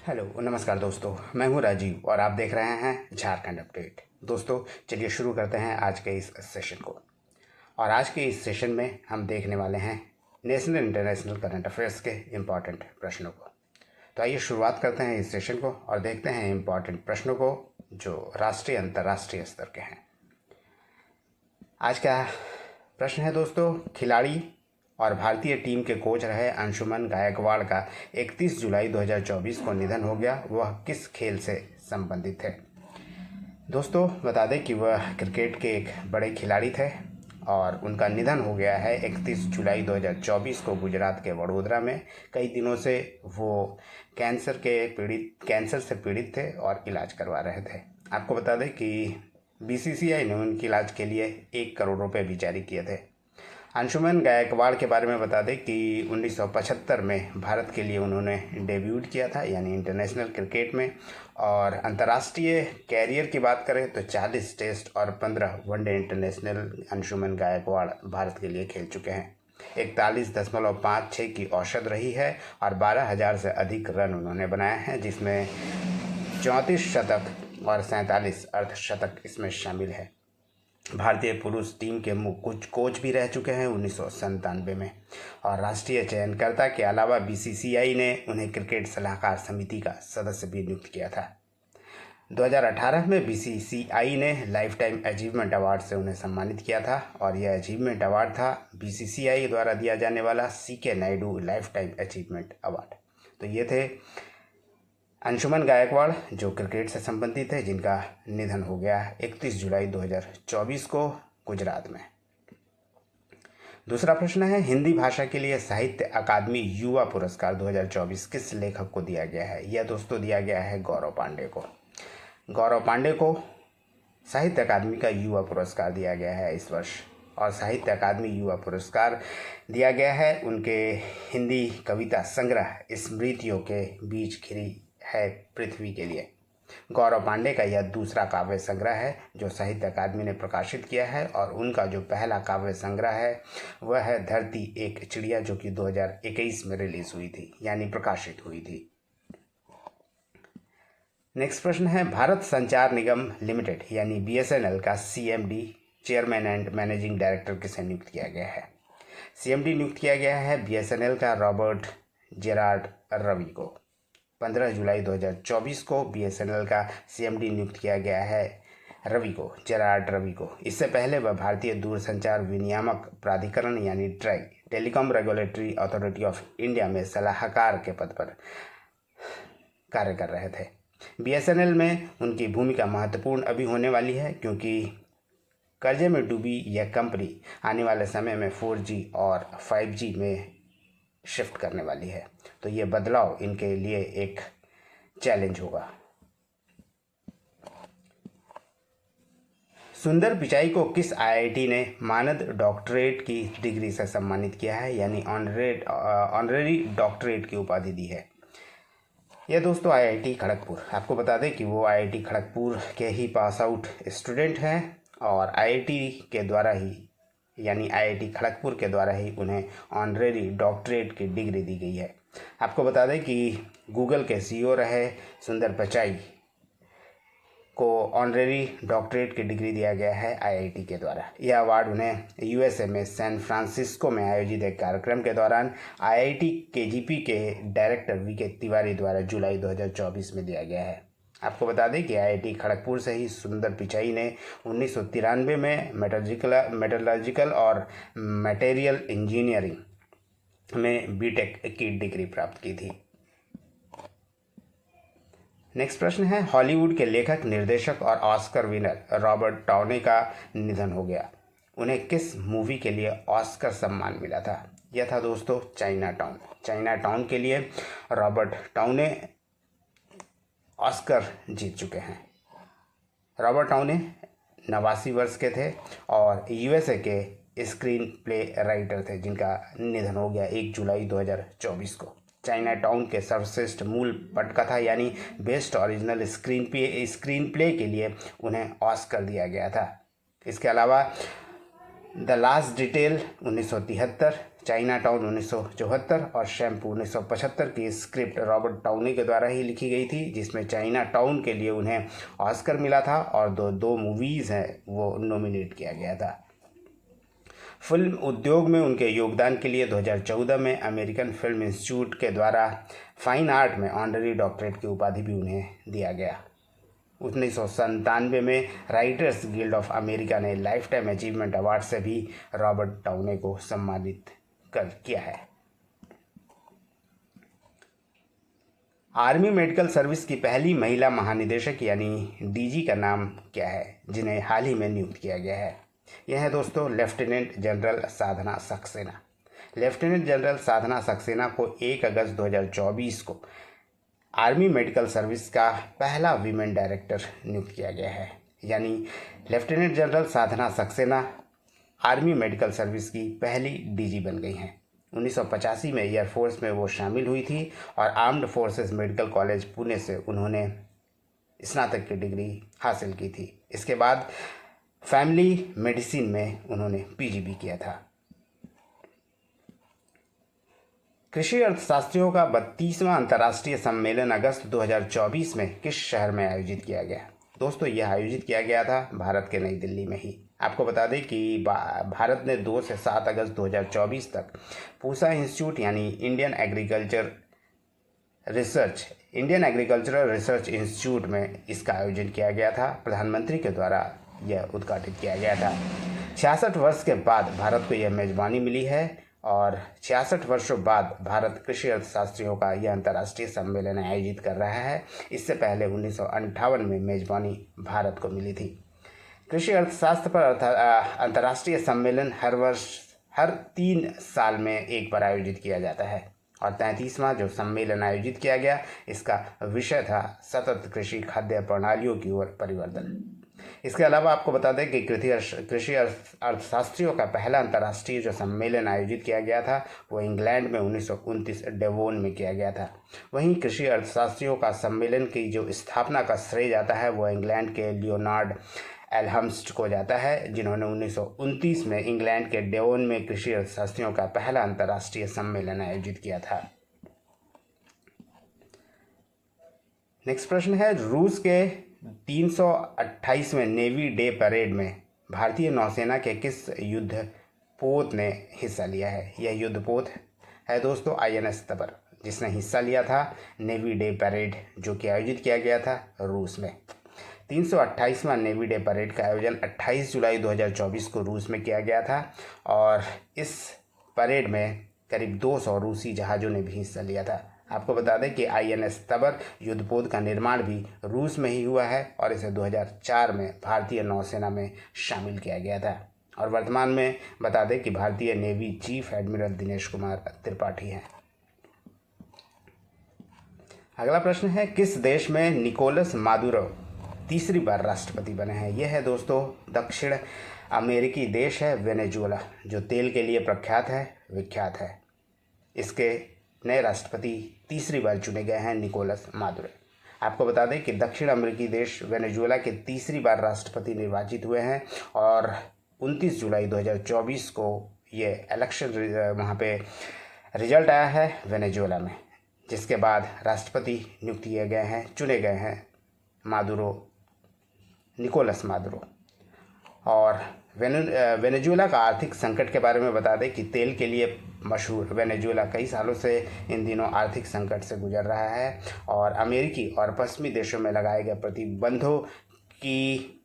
Hello नमस्कार दोस्तों, मैं हूं राजीव और आप देख रहे हैं झारखंड अपडेट। दोस्तों चलिए शुरू करते हैं आज के इस सेशन को। और आज के इस सेशन में हम देखने वाले हैं नेशनल इंटरनेशनल करंट अफेयर्स के इम्पॉर्टेंट प्रश्नों को। तो आइए शुरुआत करते हैं इस सेशन को और देखते हैं इम्पॉर्टेंट प्रश्नों को जो राष्ट्रीय अंतर्राष्ट्रीय स्तर के हैं। आज का प्रश्न है दोस्तों, खिलाड़ी और भारतीय टीम के कोच रहे अंशुमन गायकवाड़ का 31 जुलाई 2024 को निधन हो गया। वह किस खेल से संबंधित थे? दोस्तों बता दें कि वह क्रिकेट के एक बड़े खिलाड़ी थे और उनका निधन हो गया है 31 जुलाई 2024 को गुजरात के वडोदरा में। कई दिनों से वो कैंसर से पीड़ित थे और इलाज करवा रहे थे। आपको बता दें कि बीसीसीआई ने उनके इलाज के लिए 1 करोड़ रुपए भी जारी किए थे। अंशुमन गायकवाड़ के बारे में बता दें कि 1975 में भारत के लिए उन्होंने डेब्यूट किया था, यानी इंटरनेशनल क्रिकेट में। और अंतर्राष्ट्रीय कैरियर की बात करें तो 40 टेस्ट और 15 वनडे इंटरनेशनल अंशुमन गायकवाड़ भारत के लिए खेल चुके हैं। 41.56 की औसत रही है और 12,000 से अधिक रन उन्होंने बनाए हैं, जिसमें 34 शतक और 47 अर्धशतक इसमें शामिल है। भारतीय पुरुष टीम के कुछ कोच भी रह चुके हैं 1997 में। और राष्ट्रीय चयनकर्ता के अलावा बीसीसीआई ने उन्हें क्रिकेट सलाहकार समिति का सदस्य भी नियुक्त किया था। 2018 में बीसीसीआई ने लाइफ टाइम अचीवमेंट अवार्ड से उन्हें सम्मानित किया था और यह अचीवमेंट अवार्ड था बीसीसीआई द्वारा दिया जाने वाला CK Naidu life time achievement award. तो ये थे अंशुमन गायकवाड़ जो क्रिकेट से संबंधित है, जिनका निधन हो गया 31 जुलाई 2024 को गुजरात में। दूसरा प्रश्न है, हिंदी भाषा के लिए साहित्य अकादमी युवा पुरस्कार 2024 किस लेखक को दिया गया है? यह दोस्तों दिया गया है गौरव पांडे को। गौरव पांडे को साहित्य अकादमी का युवा पुरस्कार दिया गया है इस वर्ष। और साहित्य अकादमी युवा पुरस्कार दिया गया है उनके हिंदी कविता संग्रह स्मृतियों के बीच घिरी है पृथ्वी के लिए। गौरव पांडे का यह दूसरा काव्य संग्रह है जो साहित्य अकादमी ने प्रकाशित किया है और उनका जो पहला काव्य संग्रह है वह है धरती एक चिड़िया, जो कि 2021 में रिलीज हुई थी, यानी प्रकाशित हुई थी। नेक्स्ट प्रश्न है, भारत संचार निगम लिमिटेड यानी बीएसएनएल का CMD chairman and managing director किसे नियुक्त किया गया है? सीएमडी नियुक्त किया गया है बीएसएनएल का रॉबर्ट जेरार्ड रवि को। 15 जुलाई 2024 को बीएसएनएल का सीएमडी नियुक्त किया गया है जेरार्ड रवि को। इससे पहले वह भारतीय दूरसंचार विनियामक प्राधिकरण यानी try telecom regulatory authority of India में सलाहकार के पद पर कार्य कर रहे थे। बीएसएनएल में उनकी भूमिका महत्वपूर्ण अभी होने वाली है, क्योंकि कर्जे में डूबी यह कंपनी आने वाले समय में 4G और 5G में शिफ्ट करने वाली है। तो ये बदलाव इनके लिए एक चैलेंज होगा। सुंदर पिचाई को किस आईआईटी ने मानद डॉक्टरेट की डिग्री से सम्मानित किया है, यानी ऑनरेरी डॉक्टरेट की उपाधि दी है? यह दोस्तों आईआईटी खड़गपुर। आपको बता दें कि वो आईआईटी खड़गपुर के ही पास आउट स्टूडेंट हैं और आईआईटी के द्वारा ही, यानी आईआईटी खड़गपुर के द्वारा ही उन्हें ऑनरेरी डॉक्टरेट की डिग्री दी गई है। आपको बता दें कि गूगल के सीईओ रहे सुंदर पिचाई को ऑनरेरी डॉक्टरेट की डिग्री दिया गया है आईआईटी के द्वारा। यह अवार्ड उन्हें यूएसए में सैन फ्रांसिस्को में आयोजित एक कार्यक्रम के दौरान आईआईटी केजीपी के डायरेक्टर वीके तिवारी द्वारा जुलाई 2024 में दिया गया है। आपको बता दें कि आईआईटी खड़गपुर से ही सुंदर पिचाई ने 1993 में मेटलर्जिकल और मटेरियल इंजीनियरिंग में बीटेक की डिग्री प्राप्त की थी। नेक्स्ट प्रश्न है, हॉलीवुड के लेखक निर्देशक और ऑस्कर विनर रॉबर्ट टाउने का निधन हो गया। उन्हें किस मूवी के लिए ऑस्कर सम्मान मिला था? यह था दोस्तों चाइना टाउन के लिए रॉबर्ट टाउने ऑस्कर जीत चुके हैं। रॉबर्ट टाउने 89 वर्ष के थे और यूएसए के स्क्रीन प्ले राइटर थे, जिनका निधन हो गया 1 जुलाई 2024 को। चाइना टाउन के सर्वश्रेष्ठ मूल पटकथा यानी बेस्ट ओरिजिनल स्क्रीन प्ले के लिए उन्हें ऑस्कर दिया गया था। इसके अलावा the last detail 1973, China town 1974 और शैम्पू 1975 की स्क्रिप्ट रॉबर्ट डाउनी के द्वारा ही लिखी गई थी, जिसमें चाइना टाउन के लिए उन्हें ऑस्कर मिला था और दो मूवीज़ हैं वो नॉमिनेट किया गया था। फिल्म उद्योग में उनके योगदान के लिए 2014 में अमेरिकन फिल्म इंस्टीट्यूट के द्वारा फाइन आर्ट में ऑनररी डॉक्टरेट की उपाधि भी उन्हें दिया गया। 1997 में राइटर्स गिल्ड ऑफ अमेरिका ने लाइफ टाइम अचीवमेंट अवार्ड से भी रॉबर्ट डाउनी को सम्मानित किया है। आर्मी मेडिकल सर्विस की पहली महिला महानिदेशक यानी डीजी का नाम क्या है, जिन्हें हाल ही में नियुक्त किया गया है? यह है दोस्तों लेफ्टिनेंट जनरल साधना सक्सेना। लेफ्टिनेंट जनरल साधना सक्सेना को 1 अगस्त 2024 को आर्मी मेडिकल सर्विस का पहला वीमेन डायरेक्टर नियुक्त किया गया है। यानी लेफ्टिनेंट जनरल साधना सक्सेना आर्मी मेडिकल सर्विस की पहली डीजी बन गई हैं। 1985 में एयरफोर्स में वो शामिल हुई थी और armed forces medical college Pune से उन्होंने स्नातक की डिग्री हासिल की थी। इसके बाद फैमिली मेडिसिन में उन्होंने पीजी भी किया था। कृषि अर्थशास्त्रियों का 32वां अंतर्राष्ट्रीय सम्मेलन अगस्त 2024 में किस शहर में आयोजित किया गया? दोस्तों यह आयोजित किया गया था भारत के नई दिल्ली में ही। आपको बता दें कि भारत ने 2 से 7 अगस्त 2024 तक पूसा इंस्टीट्यूट यानी इंडियन एग्रीकल्चरल रिसर्च इंस्टीट्यूट में इसका आयोजन किया गया था। प्रधानमंत्री के द्वारा यह उद्घाटित किया गया था। 66 वर्ष के बाद भारत को यह मेज़बानी मिली है और 66 वर्षों बाद भारत कृषि अर्थशास्त्रियों का यह अंतर्राष्ट्रीय सम्मेलन आयोजित कर रहा है। इससे पहले 1958 में मेज़बानी भारत को मिली थी। कृषि अर्थशास्त्र पर अंतर्राष्ट्रीय सम्मेलन हर 3 साल में एक बार आयोजित किया जाता है और 33वां जो सम्मेलन आयोजित किया गया, इसका विषय था सतत कृषि खाद्य प्रणालियों की ओर परिवर्तन। इसके अलावा आपको बता दें कि कृषि अर्थशास्त्रियों का पहला अंतर्राष्ट्रीय जो सम्मेलन आयोजित किया गया था वो इंग्लैंड में 1929 डेवोन में किया गया था। वहीं कृषि अर्थशास्त्रियों का सम्मेलन की जो स्थापना का श्रेय जाता है वो इंग्लैंड के लियोनार्ड एल्महर्स्ट को जाता है, जिन्होंने 1929 में इंग्लैंड के डेवोन में कृषि अर्थशास्त्रियों का पहला अंतर्राष्ट्रीय सम्मेलन आयोजित किया था। नेक्स्ट प्रश्न है, रूस के 328वें नेवी डे परेड में भारतीय नौसेना के किस युद्धपोत ने हिस्सा लिया है? यह युद्धपोत है दोस्तों INS तबर, जिसने हिस्सा लिया था नेवी डे परेड जो कि आयोजित किया गया था रूस में। 328वां नेवी डे परेड का आयोजन 28 जुलाई 2024 को रूस में किया गया था और इस परेड में करीब 200 रूसी जहाज़ों ने भी हिस्सा लिया था। आपको बता दें कि INS तबर युद्धपोत का निर्माण भी रूस में ही हुआ है और इसे 2004 में भारतीय नौसेना में शामिल किया गया था और वर्तमान में बता दें कि भारतीय navy chief admiral Dinesh Kumar Tripathi हैं। अगला प्रश्न है, किस देश में निकोलस मादुरो तीसरी बार राष्ट्रपति बने हैं? यह है दोस्तों दक्षिण अमेरिकी देश है वेनेजुएला, जो तेल के लिए विख्यात है। इसके नए राष्ट्रपति तीसरी बार चुने गए हैं निकोलस मादुरो। आपको बता दें कि दक्षिण अमेरिकी देश वेनेजुएला के तीसरी बार राष्ट्रपति निर्वाचित हुए हैं और 29 जुलाई 2024 को ये इलेक्शन वहाँ पे रिजल्ट आया है वेनेजुएला में, जिसके बाद राष्ट्रपति नियुक्त किए गए हैं, चुने गए हैं निकोलस मादुरो। और वेनेजुएला का आर्थिक संकट के बारे में बता दें कि तेल के लिए मशहूर वेनेजुएला कई सालों से इन दिनों आर्थिक संकट से गुजर रहा है और अमेरिकी और पश्चिमी देशों में लगाए गए प्रतिबंधों की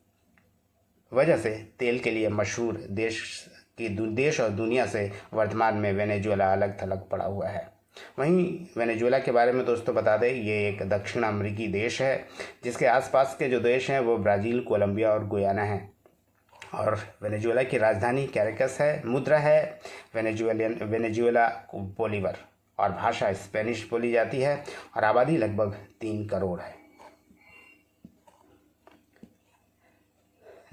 वजह से तेल के लिए मशहूर देश और दुनिया से वर्तमान में वेनेजुएला अलग थलग पड़ा हुआ है। वहीं वेनेजुएला के बारे में दोस्तों बता दें, ये एक दक्षिण अमेरिकी देश है जिसके आसपास के जो देश हैं वो ब्राज़ील, कोलंबिया और गुयाना हैं और वेनेजुएला की राजधानी कैरेकस है। मुद्रा है वेनेजुएला बोलीवर और भाषा स्पेनिश बोली जाती है और आबादी लगभग 3 करोड़ है।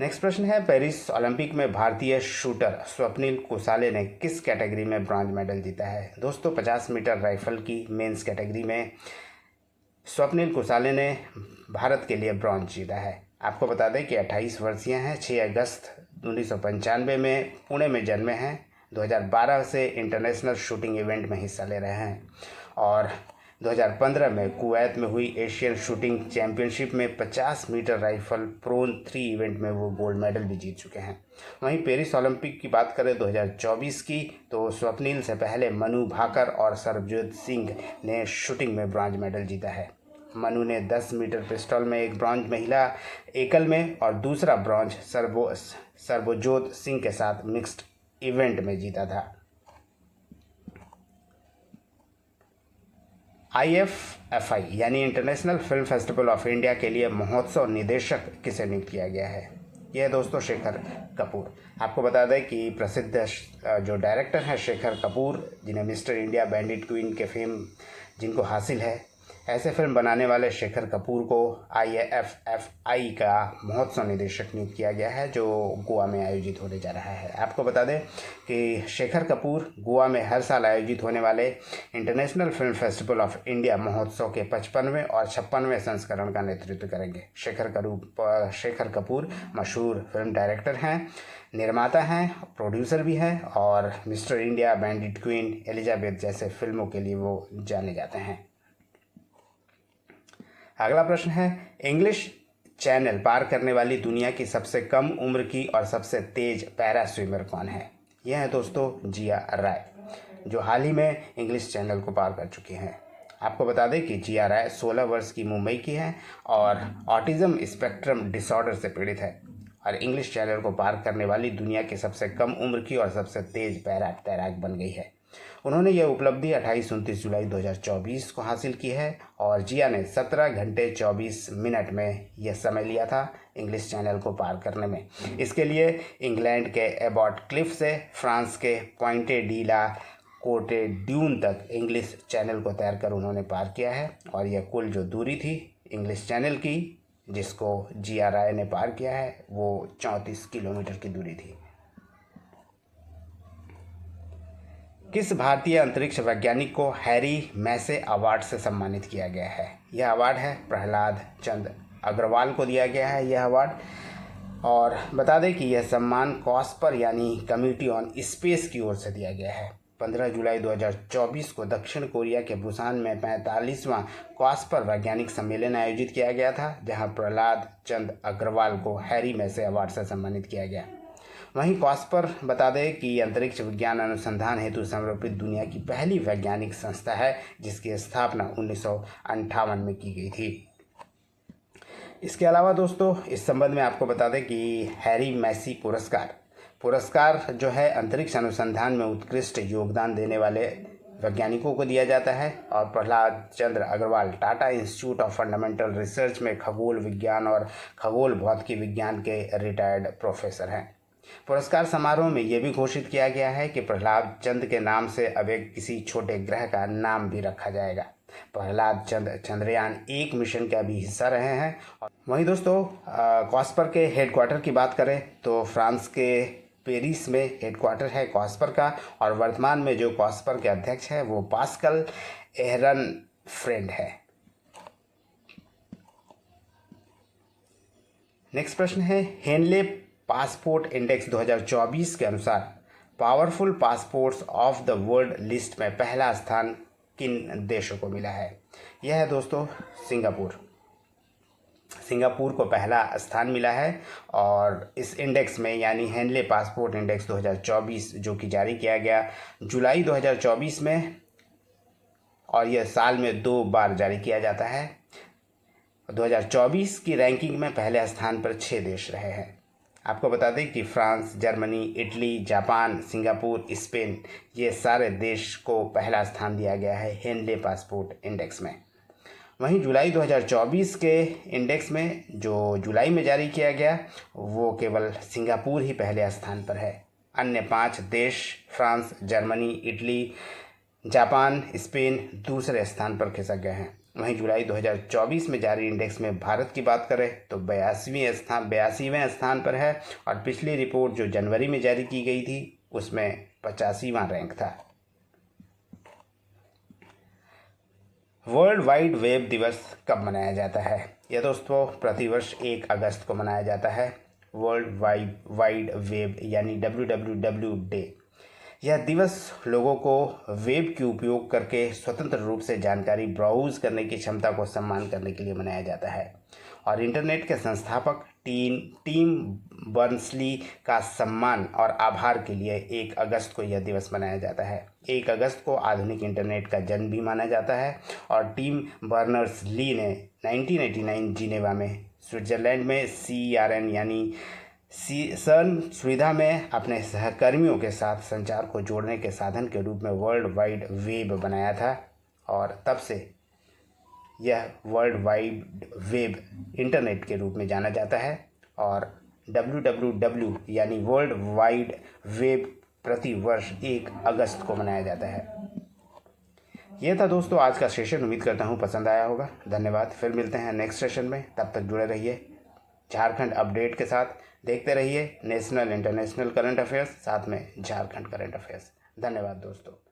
नेक्स्ट प्रश्न है, पेरिस ओलंपिक में भारतीय शूटर स्वप्निल कुसाले ने किस कैटेगरी में ब्रॉन्ज मेडल जीता है? दोस्तों 50 मीटर राइफल की मेंस कैटेगरी में स्वप्निल कुसाले ने भारत के लिए ब्रॉन्ज जीता है। आपको बता दें कि 28 वर्षीय हैं, 6 अगस्त 1995 में पुणे में जन्मे हैं 2012 से इंटरनेशनल शूटिंग इवेंट में हिस्सा ले रहे हैं और 2015 में कुवैत में हुई एशियन शूटिंग चैंपियनशिप में 50 मीटर राइफल प्रोन 3 इवेंट में वो गोल्ड मेडल भी जीत चुके हैं। वहीं पेरिस ओलंपिक की बात करें 2024 की, तो स्वप्निल से पहले मनु भाकर और सरबजोत सिंह ने शूटिंग में ब्रॉन्ज मेडल जीता है। मनु ने 10 मीटर पिस्टल में एक ब्रॉन्ज महिला एकल में और दूसरा ब्रॉन्ज सरबजोत सिंह के साथ मिक्स्ड इवेंट में जीता था। IFFI यानी international film festival of India के लिए महोत्सव निदेशक किसे नियुक्त किया गया है? यह है दोस्तों शेखर कपूर। आपको बता दें कि प्रसिद्ध जो डायरेक्टर हैं शेखर कपूर, जिन्हें मिस्टर इंडिया, बैंडिट क्वीन के फेम जिनको हासिल है, ऐसे फिल्म बनाने वाले शेखर कपूर को IFFI का महोत्सव निदेशक नियुक्त किया गया है, जो गोवा में आयोजित होने जा रहा है। आपको बता दें कि शेखर कपूर गोवा में हर साल आयोजित होने वाले international film festival of India महोत्सव के 55वें और 56वें संस्करण का नेतृत्व करेंगे। शेखर कपूर मशहूर फिल्म डायरेक्टर हैं, निर्माता हैं, प्रोड्यूसर भी हैं और mister India, bandit queen, Elizabeth जैसे फिल्मों के लिए वो जाने जाते हैं। अगला प्रश्न है, इंग्लिश चैनल पार करने वाली दुनिया की सबसे कम उम्र की और सबसे तेज पैरा स्विमर कौन है? यह है दोस्तों जिया राय, जो हाल ही में इंग्लिश चैनल को पार कर चुकी हैं। आपको बता दें कि जिया राय 16 वर्ष की मुंबई की है और ऑटिज्म स्पेक्ट्रम डिसऑर्डर से पीड़ित है और इंग्लिश चैनल को पार करने वाली दुनिया की सबसे कम उम्र की और सबसे तेज पैरा तैराक बन गई है। उन्होंने यह उपलब्धि 28-29 जुलाई 2024 को हासिल की है और जिया ने 17 घंटे 24 मिनट में यह समय लिया था इंग्लिश चैनल को पार करने में। इसके लिए इंग्लैंड के एबॉट क्लिफ से फ्रांस के पॉइंटे डी ला कोटे ड्यून तक इंग्लिश चैनल को तैरकर उन्होंने पार किया है और यह कुल जो दूरी थी इंग्लिश चैनल की जिसको जिया राय ने पार किया है वो 34 किलोमीटर की दूरी थी। किस भारतीय अंतरिक्ष वैज्ञानिक को हैरी मैसे अवार्ड से सम्मानित किया गया है? यह अवार्ड है प्रहलाद चंद अग्रवाल को दिया गया है यह अवार्ड। और बता दें कि यह सम्मान कॉस्पर यानी कमिटी ऑन स्पेस की ओर से दिया गया है। 15 जुलाई 2024 को दक्षिण कोरिया के बुसान में 45वां कॉस्पर वैज्ञानिक सम्मेलन आयोजित किया गया था, जहां प्रहलाद चंद अग्रवाल को हैरी मैसे अवार्ड से सम्मानित किया गया। वहीं कॉस्पर बता दें कि अंतरिक्ष विज्ञान अनुसंधान हेतु समर्पित दुनिया की पहली वैज्ञानिक संस्था है, जिसकी स्थापना 1958 में की गई थी। इसके अलावा दोस्तों इस संबंध में आपको बता दें कि हैरी मैसी पुरस्कार जो है अंतरिक्ष अनुसंधान में उत्कृष्ट योगदान देने वाले वैज्ञानिकों को दिया जाता है और Prahlad Chandra Agrawal Tata institute of fundamental research में खगोल विज्ञान और खगोल भौतिकी विज्ञान के रिटायर्ड प्रोफेसर हैं। पुरस्कार समारोह में यह भी घोषित किया गया है कि प्रहलाद चंद के नाम से अब एक किसी छोटे ग्रह का नाम भी रखा जाएगा। प्रहलाद चंद चंद्रयान 1 मिशन का भी हिस्सा रहे हैं। वहीं दोस्तों कॉस्पर के हेडक्वार्टर की बात करें तो फ्रांस के पेरिस में हेडक्वार्टर है कॉस्पर का और वर्तमान में जो कॉस्पर के अध्यक्ष है वो पास्कल एहरनफ्रेंड है। नेक्स्ट प्रश्न है, हेनले पासपोर्ट इंडेक्स 2024 के अनुसार powerful passports of the world list में पहला स्थान किन देशों को मिला है? यह है दोस्तों सिंगापुर को पहला स्थान मिला है और इस इंडेक्स में यानी हेनले पासपोर्ट इंडेक्स 2024 जो कि जारी किया गया जुलाई 2024 में और यह साल में 2 बार जारी किया जाता है। 2024 की रैंकिंग में पहले स्थान पर 6 देश रहे हैं। आपको बता दें कि France, Germany, Italy, Japan, Singapore, Spain ये सारे देश को पहला स्थान दिया गया है हेनले पासपोर्ट इंडेक्स में। वहीं जुलाई 2024 के इंडेक्स में जो जुलाई में जारी किया गया वो केवल सिंगापुर ही पहले स्थान पर है। अन्य 5 देश France, Germany, Italy, Japan, Spain दूसरे स्थान पर खिसक गए हैं। वहीं जुलाई 2024 में जारी इंडेक्स में भारत की बात करें तो 82वें स्थान पर है और पिछली रिपोर्ट जो जनवरी में जारी की गई थी उसमें 85वां रैंक था। वर्ल्ड वाइड वेब दिवस कब मनाया जाता है? यह दोस्तों प्रतिवर्ष 1 अगस्त को मनाया जाता है वर्ल्ड वाइड वेब यानी WWW डे। यह दिवस लोगों को वेब के उपयोग करके स्वतंत्र रूप से जानकारी ब्राउज करने की क्षमता को सम्मान करने के लिए मनाया जाता है और इंटरनेट के संस्थापक टीम बर्नर्स-ली का सम्मान और आभार के लिए 1 अगस्त को यह दिवस मनाया जाता है। 1 अगस्त को आधुनिक इंटरनेट का जन्म भी माना जाता है और टीम बर्नर्स-ली ने 1989 जिनेवा में स्विट्जरलैंड में CERN यानी CERN सुविधा में अपने सहकर्मियों के साथ संचार को जोड़ने के साधन के रूप में वर्ल्ड वाइड वेब बनाया था और तब से यह वर्ल्ड वाइड वेब इंटरनेट के रूप में जाना जाता है और WWW यानी वर्ल्ड वाइड वेब प्रति वर्ष 1 अगस्त को मनाया जाता है। यह था दोस्तों आज का सेशन। उम्मीद करता हूँ पसंद आया होगा। धन्यवाद। फिर मिलते हैं नेक्स्ट सेशन में। तब तक जुड़े रहिए झारखंड अपडेट के साथ। देखते रहिए नेशनल इंटरनेशनल करंट अफेयर्स, साथ में झारखंड करंट अफेयर्स। धन्यवाद दोस्तों।